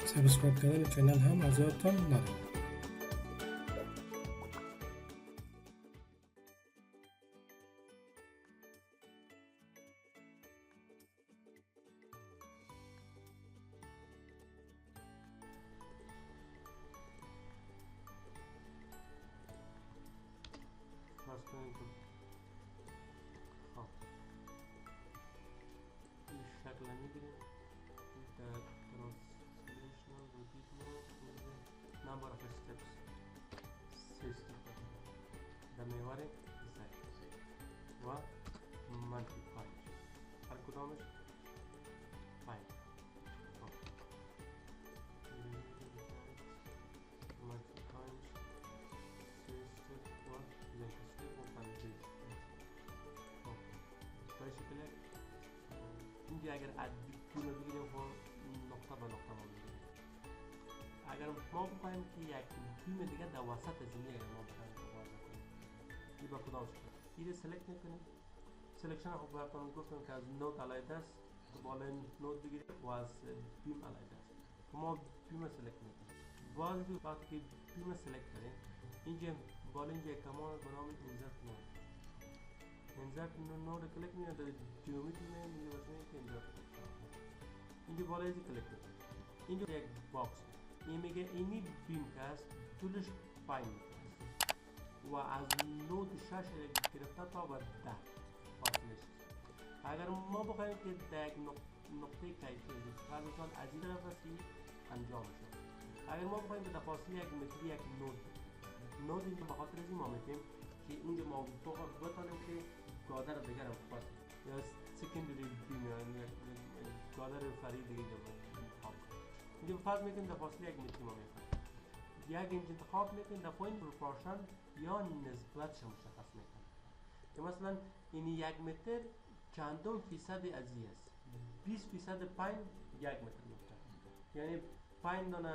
سابسکرایب کردن چینل هم از یادتان نره. فرض کنید که خب این شکل میگیریم در ترانسلیشنال روتیت نمبر آف استپس 60 در محور زد و ملتیپلای هر کدامش 5 ملتیپلایش 60 و لینکسته و پنجه برای شکل اینجا اگر ادیتیو رو بگیریم خب نقطه به نقطه ما بگیریم. اگر ما بخواهیم که یک بیم دیگه در وسط زمین اگر ما بخواهیم که وضع کنیم این با کدام شکل این رو سلکت میکنیم. سلکشن خب براتون گفتم که از نود علیحده است بالا نود بگیریم و از بیم علیحده است که ما بیم رو سلکت میکنیم. وقتی که بیم رو سلکت کنیم اینجا بالا اینجا یک کمان به نام اینزرت نود انزرت نود رو کلیک میکنم در جیومتری میں میگه بسیم که اینجا بالا ایزی کلیک میکنم. اینجا یک باکس این میگه اینی بیم که است طولش 5 متر است و از نود 6 گرفته تا به 10 فاصله است. اگر ما بخوایم که در یک نقطه کیفی هر مثال از این طرف است انجام شد. اگر ما بخوایم که در فاصله 1 متری یک نود اینجا به خاطر از این ما میگیم که اینجا ما بتانیم که گادر دیگر هم خواست یا سکندری بیم یا گادر فرید دیگه انتخاب کنیم. اینجا فرض میکنیم در فاصله 1 متری ما میخوایم یک انتخاب میکنیم در پایین پروپورشن یا نسبتش مشخص میکنیم که مثلا این 1 متر چندم فیصد از این است 20% پایین 1 متر میشه یعنی 5 دانه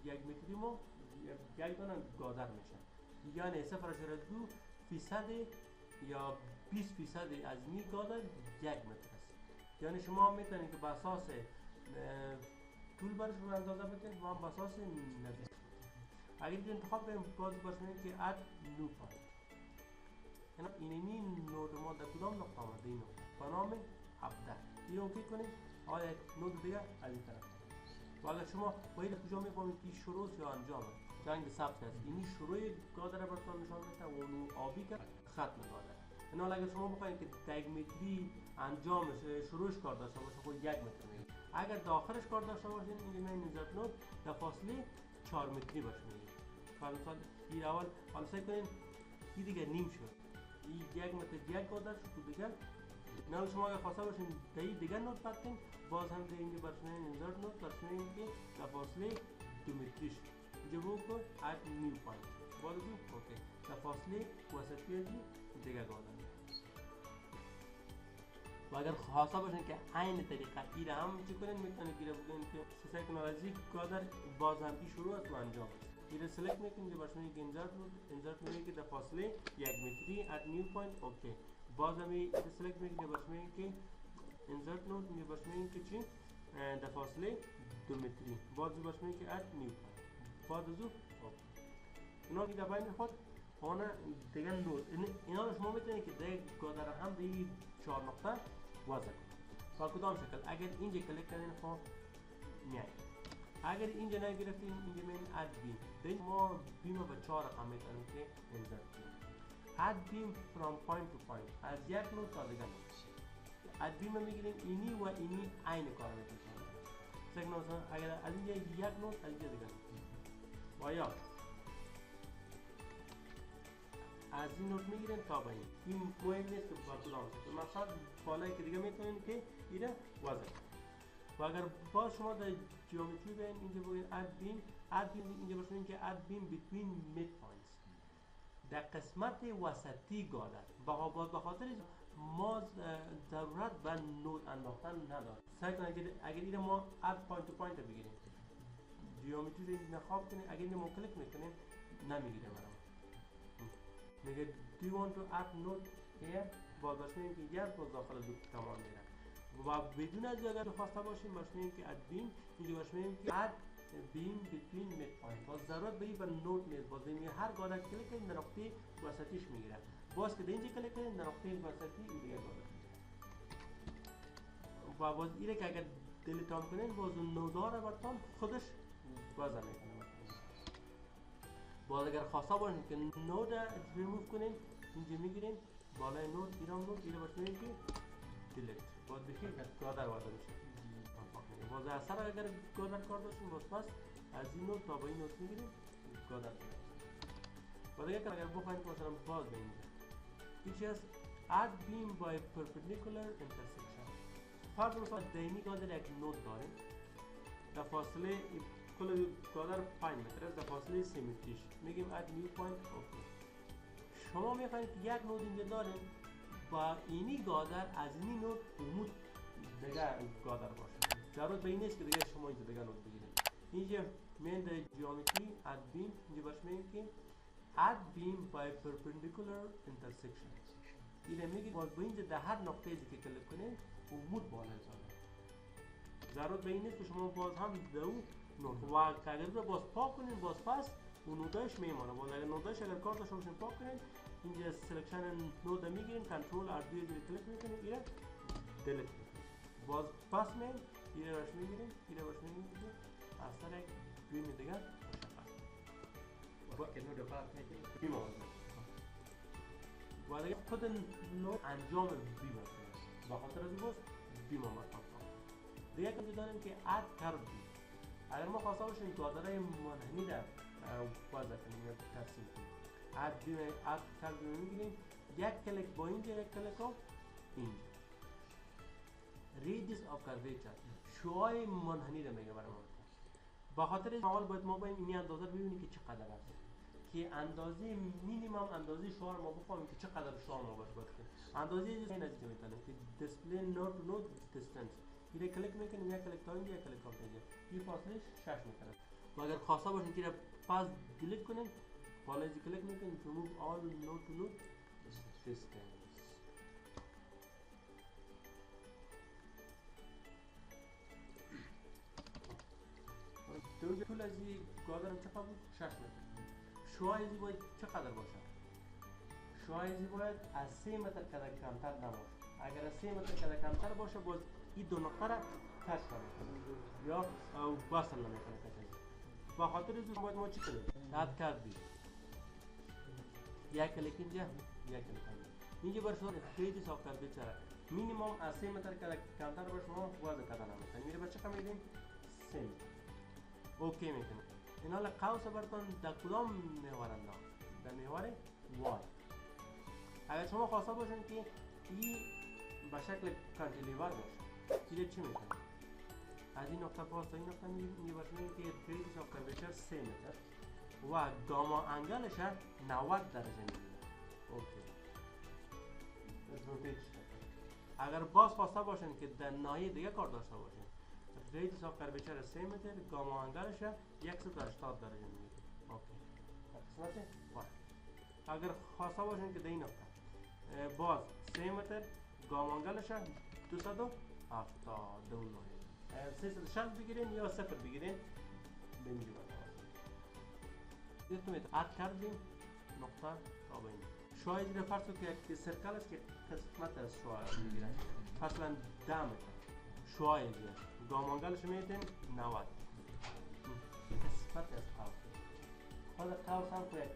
1 متری ما 1 دانه گادر میشه یعنی 0.2 فیصد یا 20% از این گادر 1 متر است. یعنی شما میتونید که به اساس طول برش رو اندازه بکنید و هم به اساس نزدیک. اگر اینجا انتخاب کنیم باز باشیم که اد نو پوینت یعنی اینمی نود ما در کدام نقطه آمده این نقطه به نام 17 این رو کلیک کنیم حالا یک نود دیگه از این طرف و اگر شما باید کجا میفهمید که شروع یا انجام جنگ سبز است اینی شروع گادر براتون نشان میده و اون آبی که ختم گادر. یعنی اگر شما بخواید که در 1 متری انجامش شروعش کار داشته باشه خود 1 متر میگه. اگر داخلش کار داشته باشین اینجا من نظر نود در فاصله 4 متری باشه میگه. مثلا این اول حالا سعی کنین این دیگه نیم شد این 1 متر 1 گادر شد دیگه نه شما اگر خواسته باشین در این دیگه نود بکنین باز هم در اینجا برشمین انزرت نود برشمین که در فاصله 2 متری شد اینجا بود که اد نیو پوینت باز بود اوکی در فاصله وسطی از دیگه گادر و اگر خواسته باشین که عین طریقه ای را هم چی کنین میتونید گیره بگین که سیکنالوژی گادر باز هم ای شروع است و انجام است. این سلکت میکنید برشمین که انزرت میگه که در فاصله 1 متری اد نیو پوینت اوکی باز هم این سلکت میکنید برشمین که انزرت نود میگه برشمین که چی در فاصله 2 متری باز برشمین که اد نیو پوینت باز از او اینا که در بین خود آنها دیگر نود اینا رو شما میتونید که دیگر گادر هم به این 4 نقطه وضع کنید با کدام شکل اگر اینجا کلیک کردین خب میایید اگر اینجا نگرفتین اینجا میگن اد بیم دیگه ما بیم رو به 4 رقم میتونیم که انزرت کنیم اد بیم from point to point از یک نود تا دیگر نود اد بیم رو میگیریم اینی و اینی عین کار میکنیم اگر از اینجا یک نود از اینجا دیگر و یا از این نوت میگیرن تا به این مهم نیست که با کدام شکل مثلا بالایی که دیگه میتونین که ایره وضع و اگر باز شما در جیومتری بین اینجا بگید اد بیم اینجا باشونین که اد بیم between midpoints در قسمت وسطی گادر به خاطر ما ضرورت به نود انداختن نداریم سعی کنید اگر این ما اد پوینت تو پوینت بگیریم جیومتری رو انتخاب کنید اگر این ما کلیک میکنیم نمیگیره برام میگه do you want to add node here باز باشیم که یک باز داخل دو کمان میره و بدون از اگر خواسته باشیم باش میگیم که اد بیم، اینجا باش میگیم که اد بیم بتوین مید پوینت. باز ضرورت به این بر نود نیست، باز این هر گاده کلیک کنید در نقطه وسطیش میگیره. باز که در اینجا کلیک کنید در نقطه وسطی این دیگه گاده و باز اینه که اگر دیلیت هم کنید باز اون نودا رو برتان خودش وضع میکنه. باز اگر خواسته باشیم که نود ریموو کنیم اینجا میگیریم بالای نود ایران نود اینو باش میگیم که دیلیت. باز بخیر گاده وارد میشه. باز اثر اگر گاده کار داشتیم باز پس از این نود تا به این نود میگیریم گاده کنیم. باز اگر بخوایم که مثلا باز به اینجا ایچ از add beam by perpendicular intersection. فرض مثلا دینی گاده یک نود داریم در فاصله کل گاده رو 5 متر است، در فاصله 3 متریش میگیم add new point. اوکی. شما میخواید که یک نود اینجا داریم با اینی گادر از اینی نود عمود دیگه گادر باشه. ضرورت به این نیست که دیگه شما اینجا دیگه نود بگیرید. اینجا من در جیومتری add beam اینجا باش میگیم که add beam by perpendicular intersection. اینه میگه باز با اینجا در هر نقطه‌ای که کلیک کنید عمود بالا زده. ضرورت به این نیست که شما باز هم دو نود و اگر باز پاک کنید باز پس اون نودش میمونه. باز اگر نودش اگر کار داشته باشین پاک کنید اینجا سلکشن نود میگیریم کنترل ار دی رو کلیک میکنیم اینو دیلیت میکنیم. باز پس اینو راش میگیریم اینو باش میگیریم اصلا یک بیم دیگه مشخص که نود فرق میکنه بیم باز اگر خود نود انجام بیم با خاطر از باز بیم مطلب دیگه که داریم که اد کرد. اگر ما خواسته باشیم گادرهای منحنی در وضع کنیم یا ترسیم کنیم اد کرد میگیریم یک کلیک با اینجا یک کلیک ها اینجا ریدیس آف کرویچر شعاع منحنی را میگه برای ما. با خاطر اول باید ما باید این اندازه ببینیم که چقدر است که اندازه مینیمم اندازه شعاع ما بفهمیم که چقدر شعاع ما باید کنیم. اندازه این نتیجه میتونه که دیسپلی نود تو نود دیستنس اینه کلیک میکنیم یک کلیک تا اینجا یک کلیک تا اینجا این فاصله 6 متر است. و اگر خواسته باشین که پاس دیلیت کنیم بالای کلیک میکنیم remove all node to node distance. دوجه طول از این گادرم چقدر بود؟ 6 متر. شعاع ازی باید چقدر باشه؟ شعاع ازی باید از 3 متر کده کمتر نباشه. اگر از 3 متر کده کمتر باشه باز این دو نقطه را کش کنیم یا وصل نمیکنه کسی. با خاطر از باید ما چی کنیم؟ اد کردیم یک کلیک اینجا یک کلیک اینجا بر شما ریدیس آف کرویچر مینیمم از 3 متر کده کمتر باشه ما وضع کده نمیکنیم. میره بچه کم میدیم 3 متر. اوکی میکنیم. این حال قوس براتون در کدام محورند در محور وای. اگر شما خواسته باشین که این به شکل کانتیلیور باشه چیزی چی میکنیم؟ از این نقطه پاس تا این نقطه میگیم باشه میگیم که ریدیس آف کرویچر 3 متر و گاما انگلش 90 درجه میگیره. اوکی. روتیت اگر باز خواسته باشین که در ناحیه دیگه کار داشته باشین ریدیس آف کرویچر 3 متر گاما انگلش 180 درجه میگیره. اوکی. قسمت وای. اگر خواسته باشین که در این نقطه باز 3 متر گاما انگلش 279 360 بگیرین یا 0 بگیرین به اینجا باید میتونید اد کردیم نقطه تا به این شاید این فرض که یک سرکل است که قسمت از شعاع میگیره مثلا 10 متر شعاع میگیره گامانگلش میتونیم 90 قسمت از قوس خود قوس هم که یک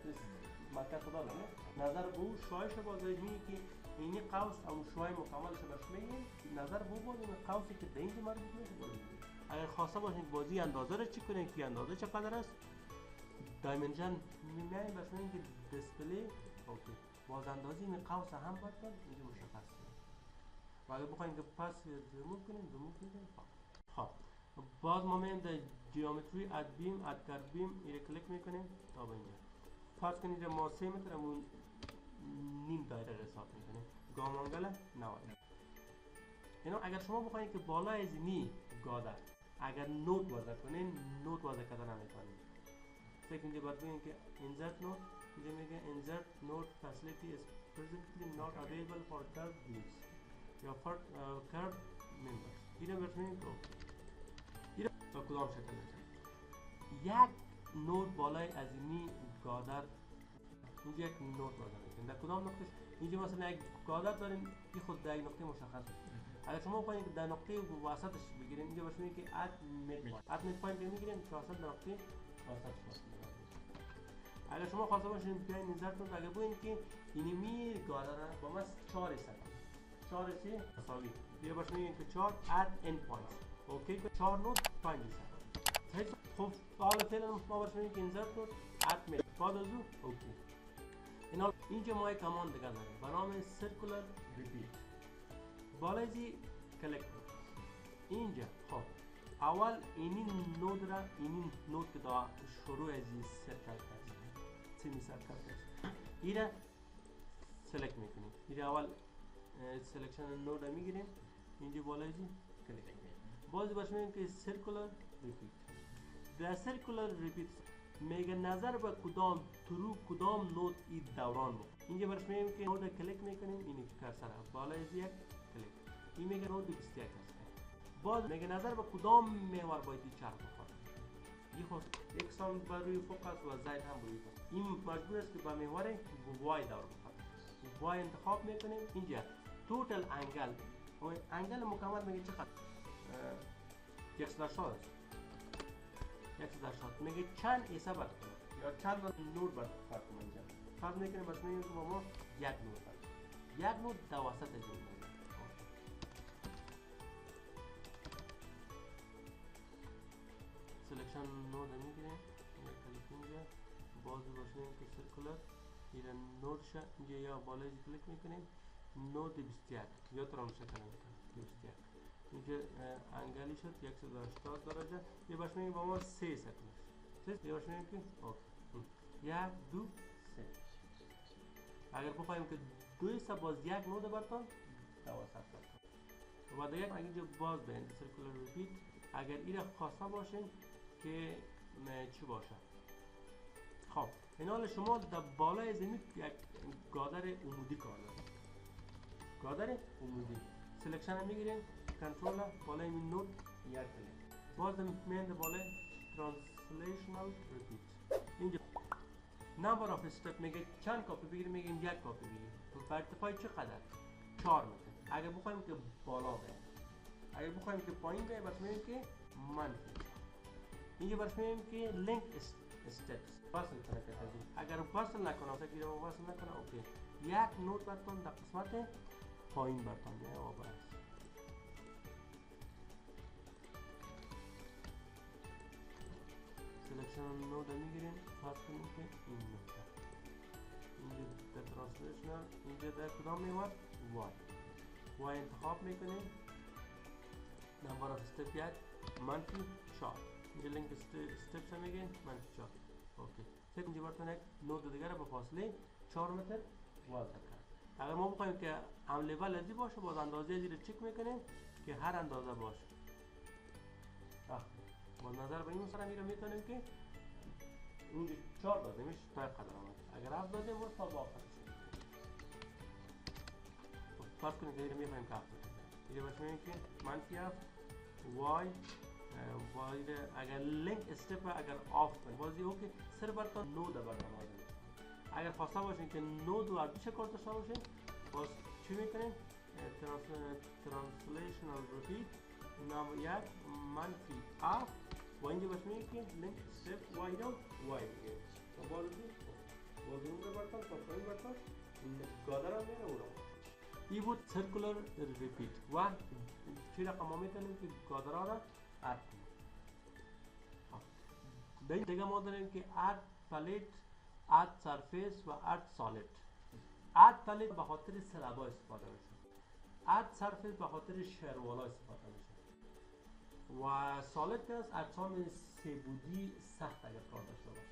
مرکز خدا داره نظر به او شعاعش باز میگه که اینی قوس او شعاع مکملش برش میگیم نظر به او باز این قوسی که در اینجا مربوط میشه. اگر خواسته باشید بازی اندازه رو چی کنید که اندازه چقدر است دایمنشن میایم باشه اینکه دیسپلی اوکی باز اندازه این قوس هم باید کنید اینجا مشخص کنید و اگر بخواید که پس ریموو کنید خب باز ما میایم در جیومتری اد بیم اد کرد بیم اینو کلیک میکنیم تا به اینجا فرض کنید ما 3 متر همون نیم دایره رو حساب میکنیم گامانگل 90. یعنی اگر شما بخواید که بالای از اینی گاده اگر نود وضع کنین نود وضع کردن نمیتونید فکر اینجا باید بگیم که insert node اینجا میگه insert node facility is presently not available for curved beams یا for curved ممبرز. اینو برش میگیم که اینو با کدام شکل میشه. یک نود بالای از اینی گادر، اینجا یک نود وارد میکنیم. در کدام نقطه؟ اینجا مثلا یک گادر داریم، این خود در یک نقطه مشخص میشه. اگر شما بخواید در نقطه وسطش بگیریم، اینجا برش میگیم که ات مید پوینت میگیریم که وسط در نقطه وسطش باشه. اگر شما خواسته باشین بیاین نظرتون اگر بگین که اینمی گادر با ما 4 است. 4 است مساوی. بیا باش میگیم که 4 ات اند پوینتس. اوکی که 4 نود پوینت است. خب حالا فعلا ما باش میگیم که نظرتون ات مید بعد از او اوکی. اینا اینجا ما یک کمان دیگه داریم به نام سرکولر ریپیت. بالای کلیک کنید. اینجا خب اول اینی نود را اینی نود که دا شروع از این سرکل است. سیمی سرکل است. اینا سلکت میکنیم. اینا اول سلکشن نود را میگیریم. اینجا بالای کلیک میکنیم. باز باش میگیم که سرکولر ریپیت. در سرکولر ریپیت میگه نظر به کدام ترو کدام نود این دوران بود. اینجا برش میگیم که نود کلیک میکنیم اینی که کرسر بالای یک کلیک. این میگه نود 21 است. باز میگه نظر به کدام محور باید چرخ بخوره. این خود یک سان بر روی فوکس و زید هم روی فوکس. این مجبور است که به محور وای دور بخوره. وای انتخاب میکنیم. اینجا توتال انگل و انگل مکمل میگه چقدر 180 است. 180 میگه چند ایسا بر کنه یا چند نود بر فرق اینجا فرق میکنه. بس میگیم که ما یک نود بر یک نود در وسط جمله سلکشن نود میگیریم. کلیک اینجا باز باش میگیم که سرکولر اینجا نود شه. اینجا یا بالای کلیک میکنیم نود 21 یا ترام شکل میکنیم 21. اینجا انگلی شد 180 درجه. یه باش میگیم با ما 3 سکنش. یه باش میگیم که اوکی 1 2 3. اگر بخوایم که 2 سه باز یک نود برتون دوازده برتون و دیگه اینجا باز بین سرکولر ریپیت. اگر این خواسته باشین که چی باشه. خب این حال شما در بالای زمین یک گادر عمودی کار دارید. گادر عمودی سلکشن میگیریم کنترل بالای این نود یک کلیک. باز میاند بالای ترانسلیشنال ریپیت. اینجا نمبر اف استپ میگه چند کاپی بگیریم. میگیم یک کاپی بگیریم. تو ارتفاع چقدر 4 متر. اگر بخوایم که بالا بریم، اگر بخوایم که پایین بریم بس میگیم که منفی. اینجا برش میگیم که لینک استپس وصل کنه که اگر وصل نکنه اصلا که وصل نکنه اوکی یک نود برتون در قسمت پایین برتون یا بس. سلکشن نود میگیریم فرض کنیم که این نقطه اینجا در ترانسلیشنال اینجا در کدام میواد وای انتخاب میکنیم. نمبر اف استپ یک منفی 4. اینجا لینک استپس هم میگیم منفی 4. اوکی فکر اینجا برتون یک نود دیگر با فاصله 4 متر وارد کرد. اگر ما بخوایم که هم لیول ازی باشه باز اندازه زیر چک میکنیم که هر اندازه باشه. با نظر به این سر میره میتونیم که اینجا 4 دادیمش تا یک قدر آمد. اگر 7 دادیم باز تا با آخرش. فرض کنید که اینجا میخوایم که 7 دادیم. اینجا باش میگیم که منفی 7 وای اگر لینک استپ اگر آف کنیم بازی اوکی سر برتون نود برنامه. اگر خواسته باشین که نود و عربی شکل داشته باشین باز چی میکنیم؟ ترانسلیشنال ریپیت نام یک منفی 7 و اینجا باش میگیم که لینک استپ وای داون وای میگیم و بازی اون برتون تا پایین برتون گادر هم میره اونو. این بود سرکولر ریپیت و چی رقم ما میتونیم که گادر را اد کنیم. دیگه ما داریم که اد پلیت اد سرفیس و اد سالید. اد پلیت به خاطر سلبا استفاده میشه. اد سرفیس به خاطر شروالا استفاده میشه و سالید است اجسام سه‌بعدی سخت اگر کار داشته باشه.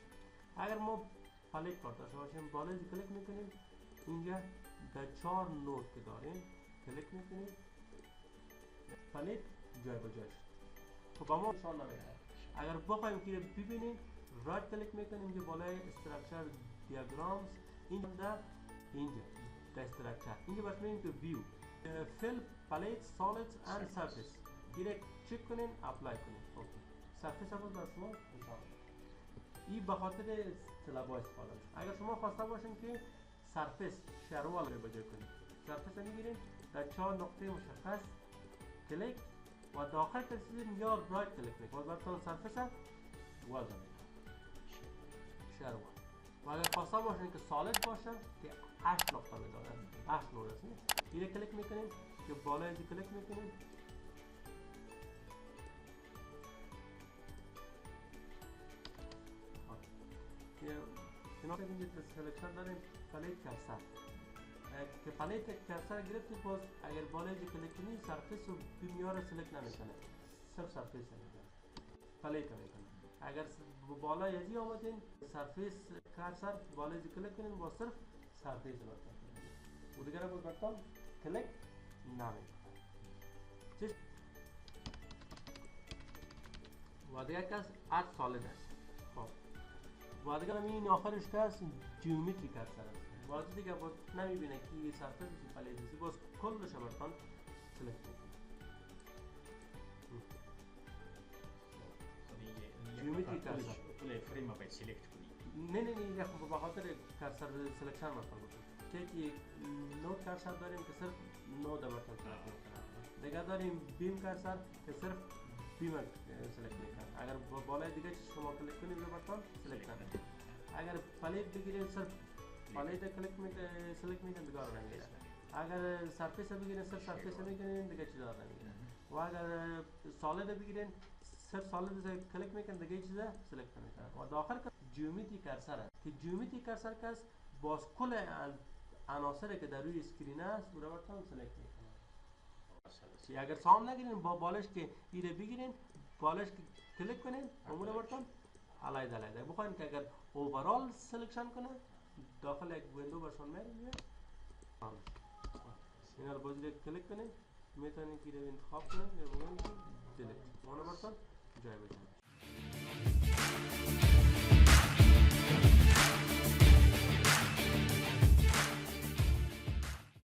اگر ما پلیت کار داشته باشیم بالای کلیک میکنیم اینجا در 4 نود که داریم کلیک میکنیم پلیت جای به جای شد. خب با ما نشان نمیده. اگر بخوایم که ببینیم رایت کلیک میکنیم اینجا بالای استراکچر دیاگرامز اینجا در استراکچر اینجا باش میگیم که ویو فیل پلیت سالیدز اند سرفیس این چک کنین اپلای کنین. اوکی سرفیس هم در شما مثال این به خاطر طلبا استفاده میشه. اگر شما خواسته باشین که سرفیس شروال رو بجای کنید، سرفیس رو میگیرین در 4 نقطه مشخص کلیک و داخل کلیک یا رایت کلیک میکنید و بعد سرفیس وضع شروال. و اگر خواسته باشین که سالید باشه که 8 نقطه بداره 8 نقطه است اینو کلیک میکنین که بالای از کلیک میکنین کنار این سلکشن داریم پلیت کرسر که پلیت کرسر گرفتید باز اگر بالای جو کلیک کنید سرفیس رو بیمیار سلکت نمیکنه صرف سرفیس میکنه پلیت میکنه. اگر بالای ازی آمدین سرفیس کرسر بالای جو کلیک کنید با صرف سرفیس رو کنید و دیگر باز برتان کلیک نمیکنه. و دیگر کس اد سالید است. خب و دیگر این آخرش که هست جیومتری کرسر است. باز دیگه باز نمیبینه که یه سرفیس بسی پلیت بسی باز کلش برتان سلکت میکنه. جیومتری کرسر کل فریم رو باید سلکت کنی. نه یک به خاطر کرسر سلکشن مثلا که نود کرسر داریم که صرف نود برتان سلکت میکنه. دیگه داریم بیم کرسر که صرف بیم سلکت میکنه. اگر بالای دیگه چیز شما کلیک کنید برتان سلکت نمیکنه. اگر پلیت بگیرید صرف پلیت کلیک میکنه سلکت میکنه دیگه رو نمیگیره. اگر سرفیس بگیرید صرف سرفیس میکنید دیگه چیزا رو نمیگیره. و اگر سالید بگیرید صرف سالید کلیک میکنه دیگه چیزا سلکت نمیکنه. و داخل جیومتری کرسر است که جیومتری کرسر کس باز کل عناصری که در روی اسکرین است رو برتان سلکت میکنه. اگر سام نگیرین با بالش که ایره بگیرین بالش کلیک کنین اون رو برتان علیده بخواین که اگر اوورال سلکشن کنه داخل یک ویندو برشون میره این رو باز کلیک کنین میتونین که ایره انتخاب کنین یا بگوین که دیلیت اون رو برتان جای بزنین.